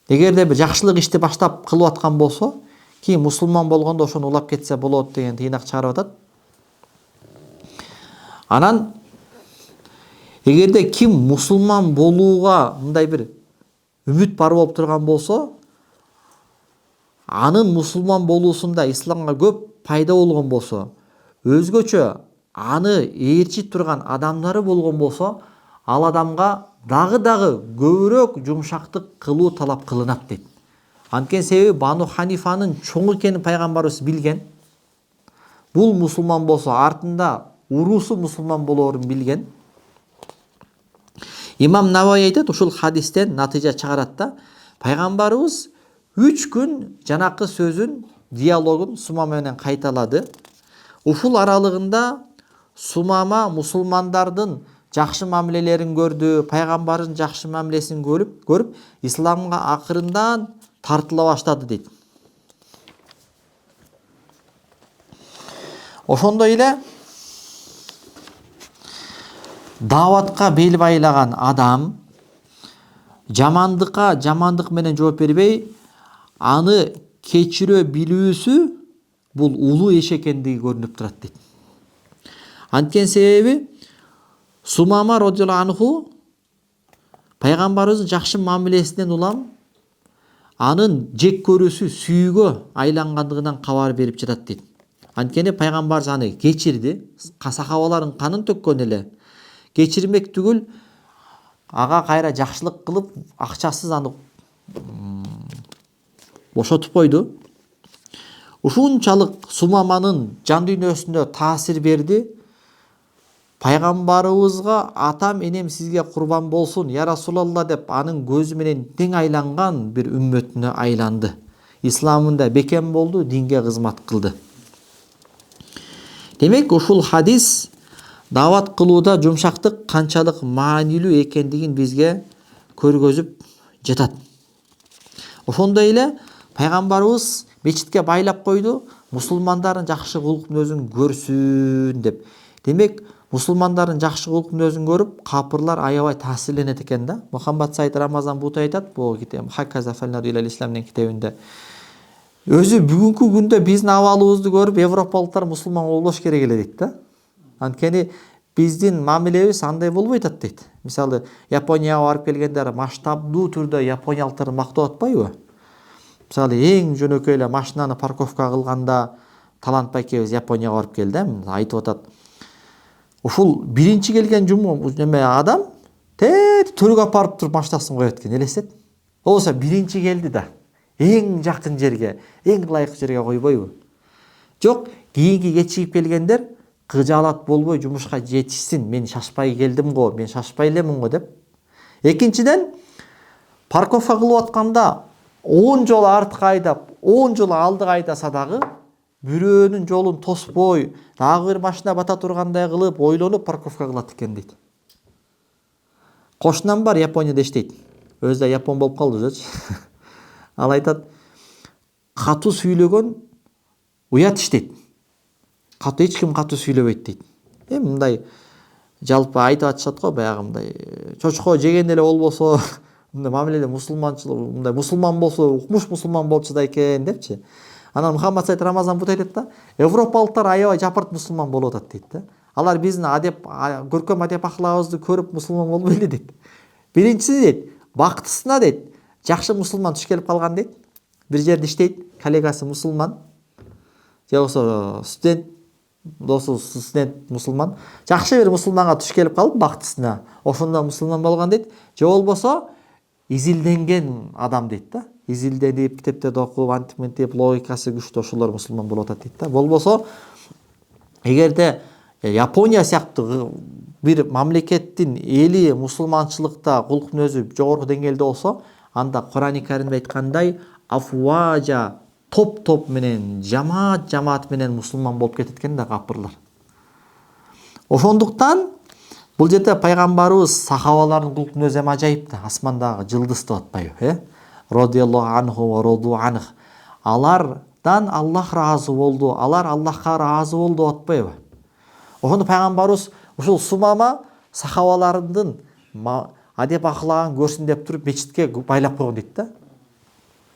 Эгерде бир жакшылык ишти баштап кылып аткан болсо, кийин мусулман болгондо ошону улап кетсе болот деген тыйнак чыгарып атат. Анан эгерде ким мусулман болууга мындай бир үмүт бар болуп турган болсо, анын мусулман болуусунда исламга көп пайда болгон болсо, өзгөчө аны ээрчип турган адамдары болгон болсо, ал адамга дагы көбүрөөк жумшактык кылуу талап кылынат дейт. Анткени себеби Бану Ханифанын чоң экенин пайгамбарыбыз билген. Бул мусулман болсо артында уруусу мусулман болоорун билген. Имам Наваи айтат, ушул хадистен натыйжа чыгарат да, пайгамбарыбыз 3 күн жанакы сөзүн, диалогун Сумама менен кайталады. Ушул аралыгында Сумама мусулмандардын жакшы мамилелерин көрдү, пайгамбардын жакшы мамилесин көрүп, исламга акырындан тартыла баштады дейт. Ошондой эле дааватка бел байлаган адам жамандыкка жамандык менен жооп бербей, аны кечире билүүсү бул улуу иш экендиги көрүнүп турат дейт. Анткени себеби Сумама радhiyallahu анху пайгамбарыбыздын жакшы мамилесинен улам анын жек көрүүсү сүйүүгө айлангандыгынан кабар берип жатат дейт. Анткени пайгамбарыбыз аны кечирди, сахабалардын канын төккөн эле. Кечирмек түгүл, ага кайра жакшылык кылып, акчасыз аны бошотуп койду. Ушунчалык Сумаманын жан дүйнөсүнө таасир берди. Пайгамбарыбызга атам энем сизге курбан болсун, я Расулалла деп анын көзү менен тең айланган бир үммөтүнө айланды. Исламында бекем болду, динге кызмат кылды. Демек, ушул хадис даават кылууда жумшактык канчалык маанилүү экендигин бизге көргөзүп жатат. Ошондой эле пайгамбарыбыз мечитке байлап койду, мусулмандардын жакшы кулк мүнөзүн көрсүн деп. Демек, мусулмандардын жакшы кулк мүнөзүн көрүп, капырлар аябай таасирленет экен да. Мухаммад Саид Рамазан Бутай айтат, бул китеп Хакказа фалнар илал ислам деген китебинде. Өзү бүгүнкү күндө биздин абалыбызды көрүп, европалыктар мусулман болбош керек эле дейт да. Анткени биздин мамилебиз андай болбой атат дейт. Мисалы, Японияга барып келгендер масштабдуу түрдө япониялыктарды мактап атпайбы? Мисалы, эң жөнөкөй эле машинаны парковка кылганда Талант байкебиз Японияга барып келди, айтып атат. Ушул биринчи келген адам төргө апарып туруп машинасын коет экен, элестет. Болсо биринчи келди да, эң жакын жерге, эң ылайык жерге койбойбу? Жок, кийинки кечигип келгендер кыжаалат болбой жумушка жетишсин, мен шашпай келдим го, мен шашпай элемин го деп. Экинчиден, парковка кылып атканда 10 жолу артка айдап, 10 жолу алдыга айдаса дагы, бирөөнүн жолун тоспой, дагы бир машина бата тургандай кылып, ойлонуп парковка кылат экен дейт. Кошунам бар, Японияда иштейт. Өзү да япон болуп калды өзү. Ал айтат, катуу сүйлөгөн уят иштейт. Эч ким катуу сүйлөбөйт дейт. Мындай жалпы айтып атышат го, баягы мындай чочко жеген эле болбосо, мындай мамиледе мусулманчылык, мындай мусулман болсо, укмуш мусулман болчу да экен депчи. Анан Мухаммад Саид Рамазан Бутай айтат да, европалыктар аябай жапырт мусулман болуп атат дейт да. Алар биздин көркөм адеп ахлагыбызды көрүп мусулман болбой эле дейт. Биринчиси дейт, бактысына дейт, жакшы мусулман туш келип калган дейт. Бир жерде иштейт, коллегасы мусулман. Же болсо студент, досу студент мусулман. Жакшы бир мусулманга туш келип калып бактысына, ошондо мусулман болгон дейт. Же болбосо изилденген адам дейт да. Изилденип, китептерди окуп, антип логикасы күчтүү, ошолор мусулман болуп атат дейт да. Болбосо, эгерде Япония сыяктуу бир мамлекеттин эли мусулманчылыкта кулк мүнөзү жогорку деңгээлде болсо, анда Кур'ан-ы Каримде айткандай афважа топ менен, жамаат менен мусулман болуп кетет экен да капырлар. Ошондуктан бул жерде пайгамбарыбыз сахабалардын кулк мүнөзү ажайып да, асмандагы жылдыз деп атпайбы, радhiyallahu анху ва раду анх. Алардан Аллах разы болду, алар Аллахка разы болду деп атпайбы? Ошондо пайгамбарыбыз ушул Сумама сахабалардын адеп ахлагын көрсүн деп туруп мечитке байлап койгон дейт да.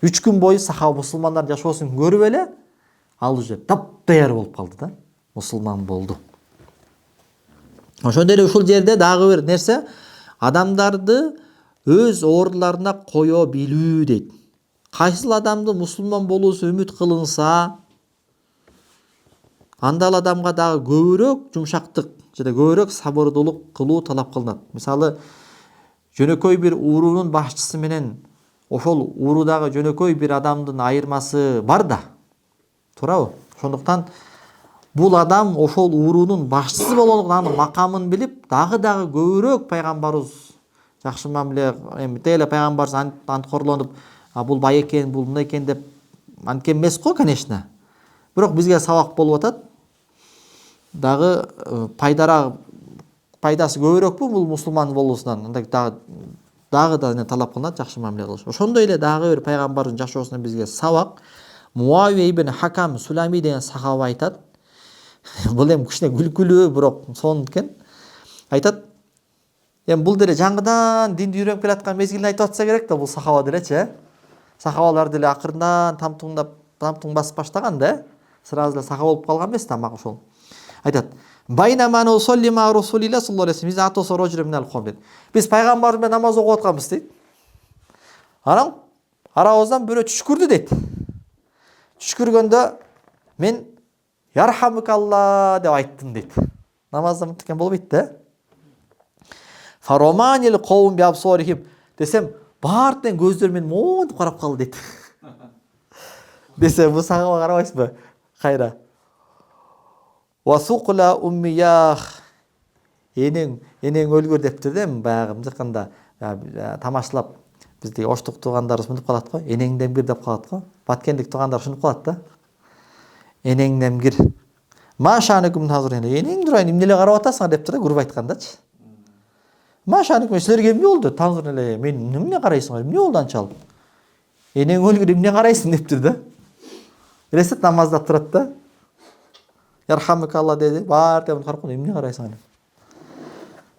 3 күн бою сахаба мусулмандардын жашоосун көрүп эле ал уже таптаяр болуп калды да, мусулман болду. Ошондой эле ушул жерде дагы бир нерсе, адамдарды өз ордуларына кое билүү дейт. Кайсыл адамды мусулман болуусу үмүт кылынса, андал адамга дагы көбүрөөк жумшактык жана көбүрөөк сабырдуулук кылуу талап кылынат. Мисалы, жөнөкөй бир уруунун башчысы менен ошол уурудагы жөнөкөй бир адамдын айырмасы бар да. Туурабы? Ошондуктан бул адам ошол уруунун башчысы болгондуктан анын макамын билип, дагы көбүрөөк пайгамбарыбыз жакшы мамиле эми эле пайгамбарыбыз анткорлонуп, бул бай экен, бул мындай экен деп анткен эмес го, конечно. Бирок бизге сабак болуп атат. Дагы пайдасы көбүрөөкпү бул мусулман болуусунан? Андай дагы талап кылынат жакшы мамиле кылыш. Ошондой эле дагы бир пайгамбардын жашоосунан бизге сабак. Муавия ибн Хакам Сулами деген сахаба айтат. Бул эми кичине күлкүлүү, бирок сонун экен. Айтат, эми бул деле жаңыдан динди үйрөнүп келаткан мезгилин айтып атса керек да, бул сахаба делечи. Сахабалар деле акырындан тамтың басып баштаган да, сразу эле сахаба болуп калган эмес да, мага ошол. Айтат, байнама нусаллима расулилла саллаллаху алейхи вассалам атоса рожулун минал ком дейт. Биз пайгамбарыбыз менен намаз окуп атканбыз дейт. Анан арабыздан бирөө түшкүрдү дейт. Түшкүргөндө мен ярхамукалла деп айттым дейт. Намаздан мынтикен болбойт да. Фароманил кавм би абсорихим десем, баардын көздөр менин монтип карап калды дейт. Десе, бул сахаба карабайсызбы? Кайра. Васуқла уммиях. Энең өлгөр дептир да, баягы мынтыкында тамашалап бизде оштук туугандарыбыз мынтип калат го, энеңден бир деп калат го. Баткендик туугандар ушинтип калат да. Энеңден бир. Машаныкум тазыр энең дурайын эмне эле карап атасың дептир да, күрүп айткандачы. Машаныкум силерге эмне болду? Тазыр эле мен эмне карайсың? Эмне болду анчалык? Энең өлгөр эмне карайсың дептир да. Элестет, намазда турат да. Ярхамукалла деди, бар деп карап калды, эмне карайсың аны?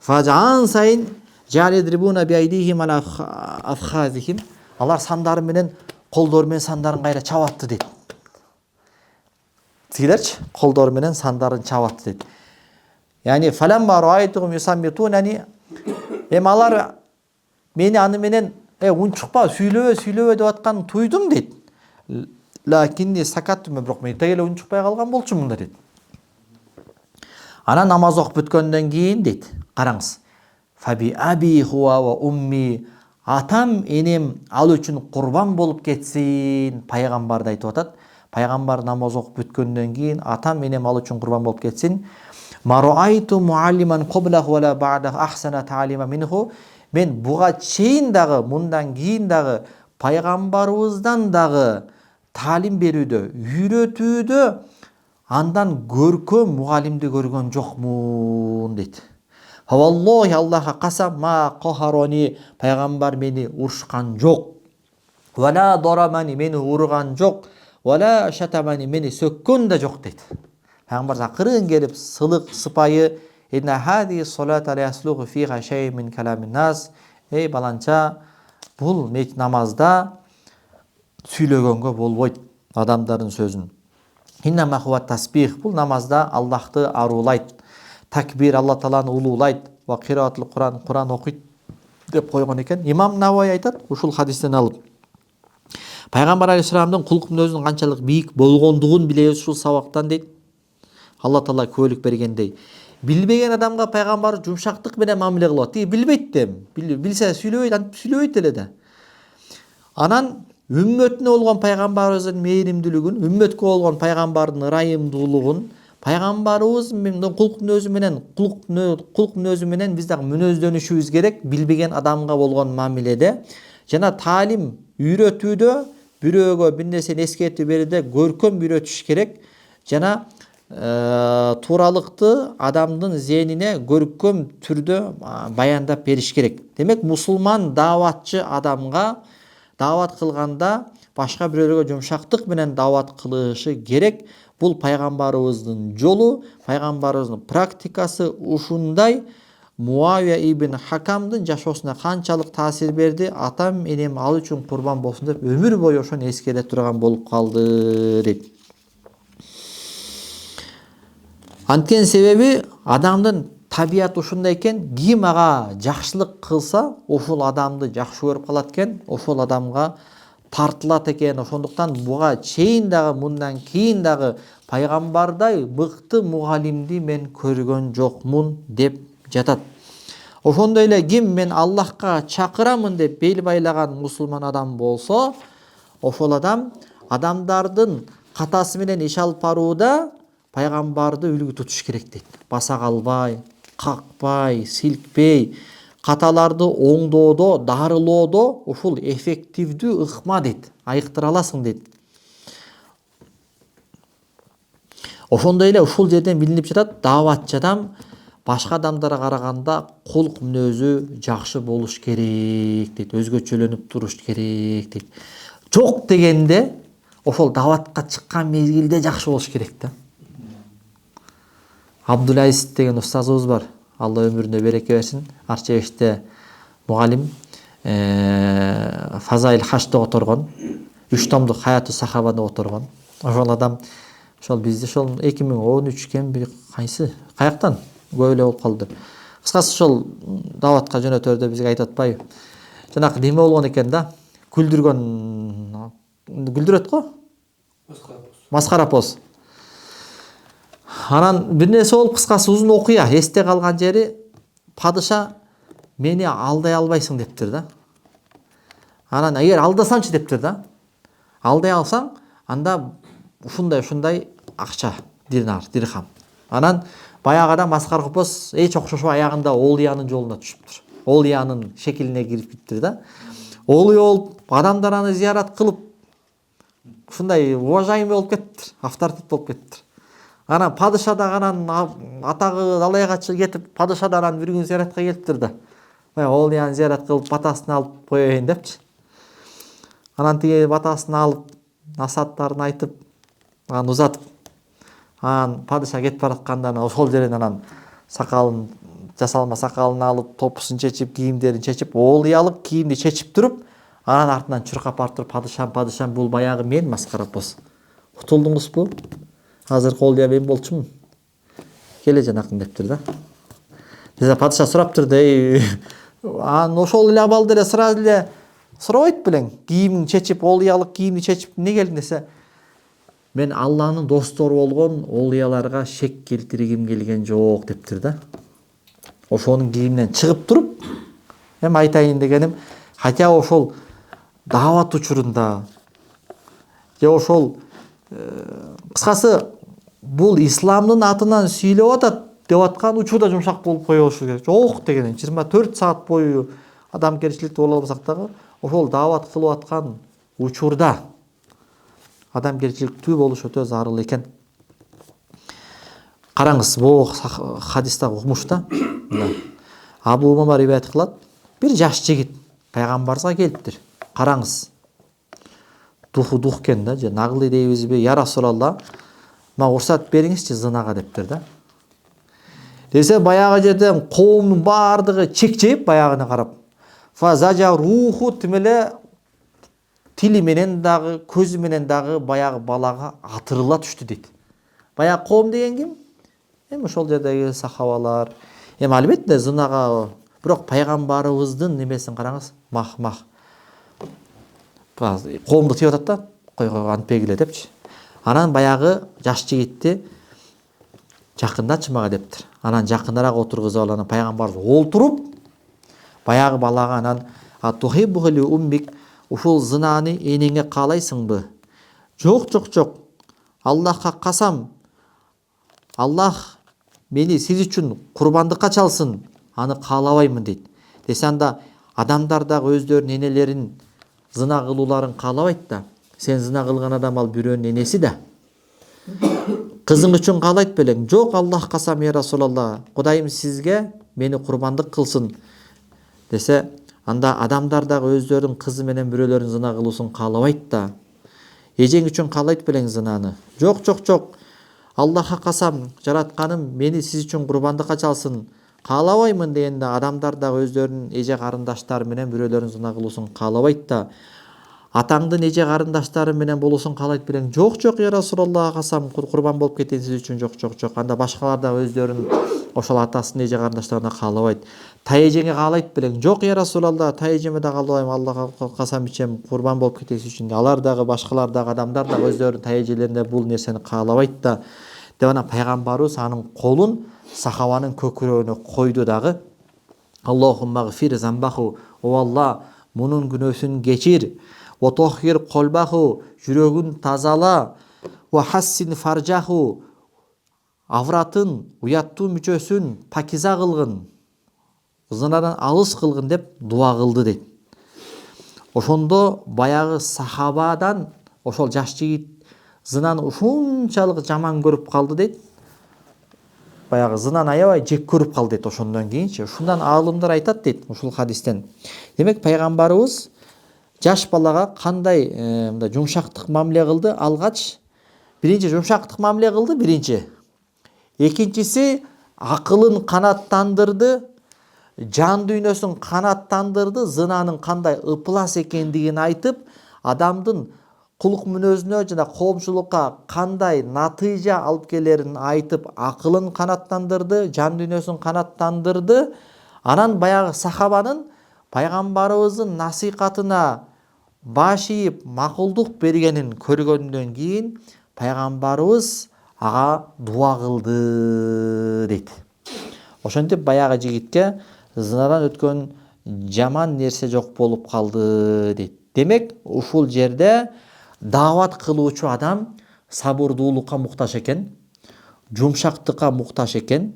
Фажан сайын жалидрибуна биайдихим ала афхазихим. Алар сандары менен, колдору менен сандарын кайра чабатты дейт. Силерчи, колдору менен сандарын чабатты дейт. Яни фаламма раайтугум юсаммитунани. Эми алар мени аны менен унчукпа, сүйлөбө деп атканын туйдум дейт. Лакинни сакаттым, бирок мен теге эле унчукпай калган болчумун дейт. Ана намаз окуп бүткөндөн кийин дейт, караңыз. Фаби аби хуа ва умми, атам энем ал үчүн курбан болуп кетсин. Пайгамбарды айтып атат. Пайгамбар намаз окуп бүткөндөн кийин атам энем ал үчүн курбан болуп кетсин. Маруайту муаллиман каблаху ва ла ба'даху ахсана та'лима минху. Мен буга чейин дагы, мындан кийин дагы пайгамбарыбыздан дагы талим берүүдө, үйрөтүүдө андан көркөм мугалимди көргөн жокмун дейт. Валлахи, Аллахка касам, ма кахарони, пайгамбар мени урушкан жок. Вала дорамани, мени урган жок. Вала шатамани, мени сөккөн да жок дейт. Пайгамбар акырын келип сылык сыпайы, инна хади салата ла яслуху фиха шей мин каламин нас. Эй баланча, бул намазда сүйлөгөнгө болбойт адамдардын сөзүн. Инна махуат тасбих, бул намазда Аллахты арулайт. Такбир, Алла Тааланы улуулайт. Ва кираатул Куран, Куран окуйт деп койгон экен. Имам Наваи айтат, ушул хадистен алып. Пайгамбар алейхиссаламдын кулк мүнөзүнүн канчалык бийик болгондугун билебиз ушул сабактан дейт. Алла Таала көөлүк бергендей. Билбеген адамга пайгамбар жумшактык менен мамиле кылат. Билбейт дем. Билсе сүйлөбөйт эле да. Анан үммөтүнө болгон пайгамбарыбыздын мээримдүүлүгүн, үммөткө болгон пайгамбардын ырайымдуулугун, пайгамбарыбыздын кулк мүнөзү менен биз дагы мүнөздөнүшүбүз керек. Билбеген адамга болгон мамиледе жана таалим үйрөтүүдө бирөөгө бир нерсени эскертип берүүдө көркөм үйрөтүш керек. Жана тууралыкты адамдын зээнине көркөм түрдө баяндап бериш керек. Демек, мусулман дааватчы адамга даават кылганда башка бирөөлөргө жумшактык менен даават кылышы керек. Бул пайгамбарыбыздын жолу, пайгамбарыбыздын практикасы ушундай. Муавия ибн Хакамдын жашоосуна канчалык таасир берди, атам энем ал үчүн курбан болсун деп өмүр бою ошону эскере турган болуп калды дейт. Анткени себеби адамдын табияты ушундай экен, ким ага жакшылык кылса, ошол адамды жакшы көрүп калат экен, ошол адамга тартылат экен. Ошондуктан буга чейин дагы, мындан кийин дагы пайгамбардай мыкты мугалимди мен көргөн жокмун деп жатат. Ошондой эле ким мен Аллахка чакырамын деп бел байлаган мусулман адам болсо, ошол адам адамдардын катасы менен иш алып барууда пайгамбарды үлгү тутуш керек дейт. Баса калбай, какпай, силкпей, каталарды оңдоодо, дарылоодо ушул эффективдүү ыкма дейт, айыктыра аласың дейт. Ошондой эле ушул жерден билинип жатат, дааватчы адам башка адамдарга караганда кулк мүнөзү жакшы болуш керек дейт, өзгөчөлөнүп туруш керек дейт. Жок дегенде ошол дааватка чыккан мезгилде жакшы болуш керек да. Абдулайс деген устазыбыз бар. Алла өмүрүнө береке берсин. Арчебеште мугалим, Фазаил Хашты оторгон, 3 томдук Хаяту Сахабаны оторгон. Ошол адам ошол бизде ошол 2013 кемби кайсы каяктан көп эле болуп калды. Кыскасы ошол дааватка жөнөтөрдө бизге айтып атпайбы. Жанакы неме болгон экен да, күлдүрөт го? Маскарапоз. Анан бир нерсе болуп, кыскасы узун окуя, эсте калган жери, падыша мени алдай албайсың дептир да. Анан эгер алдасаңчы дептир да. Алдай алсаң, анда ушундай акча, динар, дирхам. Анан баягы адам Маскарапоз эч окшошо аягында Олиянын жолуна түшүптүр. Олиянын шекилине кирип киптир да. Олий болуп, адамдар аны зиярат кылып, ушундай уважаемый болуп кеттир, авторитет болуп кеттир. Анан падыша да анан атагы далайга кетип, падыша да анан бир күн зиyaratка келиптир да. Олияны зиярат кылып, батасын алып коеюн депчи. Анан тиги батасын алып, насааттарын айтып, анан узатып, анан падыша кетип баратканда ошол жерден анан сакалын, жасалма сакалын алып, топусун чечип, кийимдерин чечип, олий алып, кийимди чечип туруп, анан артынан чуркап барып туруп, падышам, бул баягы мен Маскарапоз. Кутулдуңузбу? Азыркы Олия мен болчумун. Келе жанакың дептир да. Десе падыша сураптыр да, анан ошол эле абалда эле сразу эле сурабайт белең. Кийимин чечип, олиялык кийимди чечип, эмне келдиң десе, мен Алланын достору болгон олияларга шек келтиргим келген жок дептир да. Ошонун кийиминен чыгып туруп, эми айтайын дегеним, хотя ошол даават учурунда же ошол кыскасы бул исламдын атынан сүйлөп атат деп аткан учурда жумшак болуп кое болушу керек. Жок деген 24 саат бою адамгерчиликтүү боло албасак дагы ошол даават кылып аткан учурда адамгерчиликтүү болуш өтө зарыл экен. Караңыз, бул хадисте укмушта Абу Умама риваят кылат. Бир жаш жигит пайгамбарга келиптир. Караңыз. Дух кен да, же нагылы дейбизби? Я Расулалла, мага уруксат бериңизчи зынага дептир да. Десе баягы жерден коомдун бардыгы чекчейип баягына карап. Фазажа руху тимеле тили менен дагы, көзү менен дагы баягы балага атырыла түштү дейт. Баягы коом деген ким? Эми ошол жердеги сахабалар. Эми албетте зынага, бирок пайгамбарыбыздын немесин караңыз, мах. Коомду тиеп атат да, койго антпегиле депчи. Анан баягы жаш жигитти жакындачы мага дептир. Анан жакыныраак отургузуп алып, анан пайгамбарыбыз олтуруп, баягы балага анан атухиббули уммик, ушул зынаны энеңе каалайсыңбы? Жок. Аллахка касам, Аллах мени сиз үчүн курбандыкка чалсын, аны каалабаймын дейт. Десе анда адамдар дагы өздөрүнүн энелерин зына кылууларын каалабайт да. Сен зына кылган адам ал бирөөнүн энеси да. Кызың үчүн каалайт белең? Жок, Аллах касам я Расулалла, Кудайым сизге мени курбандык кылсын десе, анда адамдар дагы өздөрүнүн кызы менен бирөөлөрүн зына кылуусун каалабайт да. Эжең үчүн каалайт белең зынаны? Жок. Аллахка касам, жаратканым мени сиз үчүн курбандыкка чалсын, каалабаймын дегенде адамдар дагы өздөрүнүн эже карындаштары менен бирөөлөрүн зына кылуусун каалабайт да. Атаңдын эже карындаштары менен болуусун каалайт белең. Жок, жок, я Расулаллах, касам курбан болуп кетейин сиз үчүн. Жок, жок, жок. Анда башкалар да өздөрүнүн ошол атасынын эже карындаштарына каалабайт. Тайэжеңе каалайт белең. Жок, я Расулаллах, тайэжеме да каалабайм, Аллахка касам ичем, курбан болуп кетейин сиз үчүн. Алар дагы, башкалар дагы, адамдар дагы өздөрүнүн тайэжелерине бул нерсени каалабайт да. Деп анан пайгамбарыбыз анын колун сахабанын көкүрөгүнө койду дагы. Аллахумма гфир замбаху, о Алла, мунун күнөөсүн кечир. Отохир колбаху, жүрөгүн тазала. Ва хассин фаржаху, авратын, уяттуу мүчөсүн пакиза кылгын, зынадан алыс кылгын деп дуа кылды дейт. Ошондо баягы сахабадан ошол жаш жигит зынаны ушунчалык жаман көрүп калды дейт. Баягы зынаны аябай жек көрүп калды дейт ошондон кийинчи. Ушундан аалымдар айтат дейт ушул хадистен. Демек пайгамбарыбыз жаш балага кандай мындай жумшактык мамиле кылды? Алгач биринчи жумшактык мамиле кылды, биринчи. Экинчиси акылын канаттандырды, жан дүйнөсүн канаттандырды, зынанын кандай ыплас экендигин айтып, адамдын кулук мүнөзүнө жана коомчулукка кандай натыйжа алып келерин айтып, акылын канаттандырды, жан дүйнөсүн канаттандырды. Анан баягы сахабанын пайгамбарыбыздын насыйкатына баш ийип макулдук бергенин көргөндөн кийин пайгамбарыбыз ага дуа кылды дейт. Ошентип баягы жигитке зынадан өткөн жаман нерсе жок болуп калды дейт. Демек ушул жерде даават кылуучу адам сабырдуулукка муктаж экен, жумшактыкка муктаж экен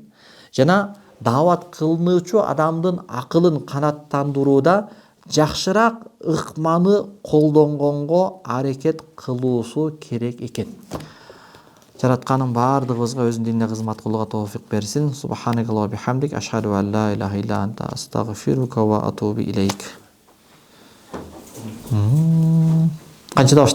жана даават кылуучу адамдын акылын канаттандырууда жакшыраак ыкманы колдонгонго аракет кылуусу керек экен. Жаратканын баардыгыбызга өзүнүн динине кызмат кылууга тоофик берсин. Субханакаллаху ва бихамдик, ашхаду ан ла илаха илля анта, астагфирука ва атубу илейк. Канчада